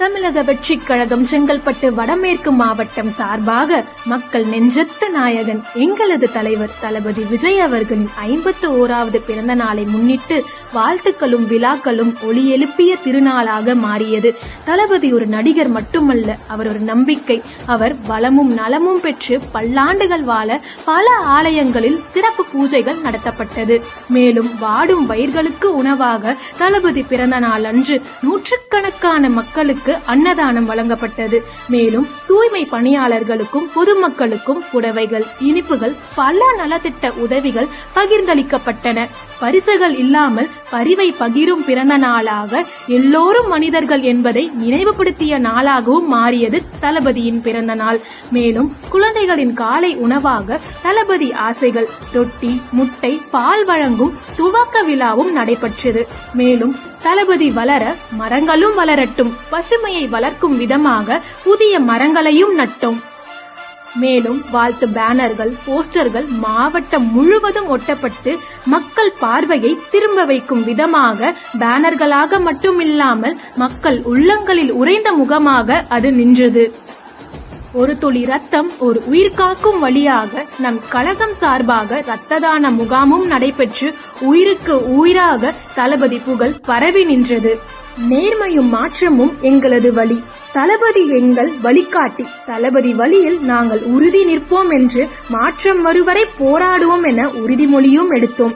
தமிழக வெற்றிக் கழகம் செங்கல்பட்டு வடமேற்கு மாவட்டம் சார்பாக மக்கள் நெஞ்சத்து நாயகன் எங்களது தலைவர் தளபதி விஜய் அவர்களின் 51வது பிறந்த நாளை முன்னிட்டு வாழ்த்துக்களும் விழாக்களும் ஒளி எழுப்பிய திருநாளாக மாறியது. தளபதி ஒரு நடிகர் மட்டுமல்ல, அவர் ஒரு நம்பிக்கை. அவர் வளமும் நலமும் பெற்று பல்லாண்டுகள் வாழ பல ஆலயங்களில் சிறப்பு பூஜைகள் நடத்தப்பட்டது. மேலும் வாடும் வயிர்களுக்கு உணவாக தளபதி பிறந்த நாள் அன்று நூற்றுக்கணக்கான மக்களுக்கு அன்னதானம் வழங்கப்பட்டது. மேலும் தூய்மை பணியாளர்களுக்கும் பொதுமக்களுக்கும் புடவைகள், இனிப்புகள், பல நலத்திட்ட உதவிகள் பகிர்ந்தளிக்கப்பட்டன. பரிசுகள் இல்லாமல் பரிவை பகிரும் பிறந்த நாளாக எல்லோரும் மனிதர்கள் என்பதை நினைவுபடுத்திய நாளாகவும் மாறியது தளபதியின் பிறந்த நாள். மேலும் குழந்தைகளின் காலை உணவாக தளபதி ஆசைகள், ரொட்டி, முட்டை, பால் வழங்கும் துவக்க விழாவும் நடைபெற்றது. மேலும் தளபதி வளர மரங்களும் வளரட்டும், பசுமையை வளர்க்கும் விதமாக புதிய மரங்களையும் நட்டோம். மேலும் வாழ்த்து பேனர்கள், போஸ்டர்கள் மாவட்டம் முழுவதும் ஒட்டப்பட்டு மக்கள் பார்வையை திரும்ப வைக்கும் விதமாக பேனர்களாக மட்டுமில்லாமல் மக்கள் உள்ளங்களில் உறைந்த முகமாக அது நின்றது. ஒரு துளி ரத்தம் ஒரு உயிர் காக்கும் வழியாக நம் கழகம் சார்பாக இரத்த தான முகாமும் நடைபெற்று உயிருக்கு உயிராக தளபதி புகழ் பரவி நின்றது. நேர்மையும் மாற்றமும் எங்களது வழி, தளபதி எங்கள் வழிகாட்டி, தளபதி வழியில் நாங்கள் உறுதி நிற்போம் என்று மாற்றம் வருவரை போராடுவோம் என உறுதிமொழியும் எடுத்தோம்.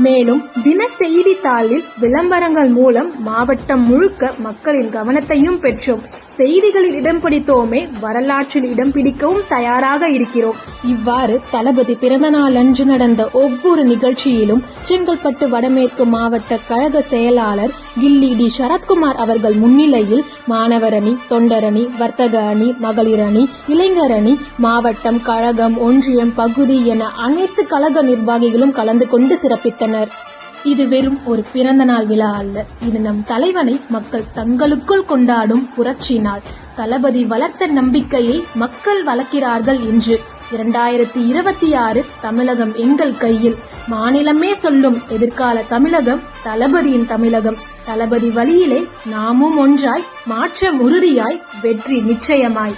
மேலும் தின செய்தித்தாளில் விளம்பரங்கள் மூலம் மாவட்டம் முழுக்க மக்களின் கவனத்தையும் பெற்றோம். செய்திகளில் இடம் பிடித்தோமே, வரலாற்றில் இடம் பிடிக்கவும் தயாராக இருக்கிறோம். இவ்வாறு தளபதி பிறந்த நாள் அன்று நடந்த ஒவ்வொரு நிகழ்ச்சியிலும் செங்கல்பட்டு வடமேற்கு மாவட்ட கழக செயலாளர் கில்லி டி சரத்குமார் அவர்கள் முன்னிலையில் மாணவர் அணி, தொண்டர் அணி, வர்த்தக அணி, மகளிர் அணி, இளைஞர் அணி, மாவட்டம், கழகம், ஒன்றியம், பகுதி என அனைத்து கழக நிர்வாகிகளும் கலந்து கொண்டு சிறப்பித்தனர். இது வெறும் ஒரு பிறந்த நாள் விழா அல்ல, இது நம் தலைவனை மக்கள் தங்களுக்குள் கொண்டாடும் புரட்சி நாள். தளபதி வளர்த்த நம்பிக்கையை மக்கள் வளர்க்கிறார்கள் என்று 2026 தமிழகம் எங்கள் கையில். மாநிலமே சொல்லும் எதிர்கால தமிழகம் தளபதியின் தமிழகம். தளபதி வழியிலே நாமும் ஒன்றாய், மாற்றம் உறுதியாய், வெற்றி நிச்சயமாய்.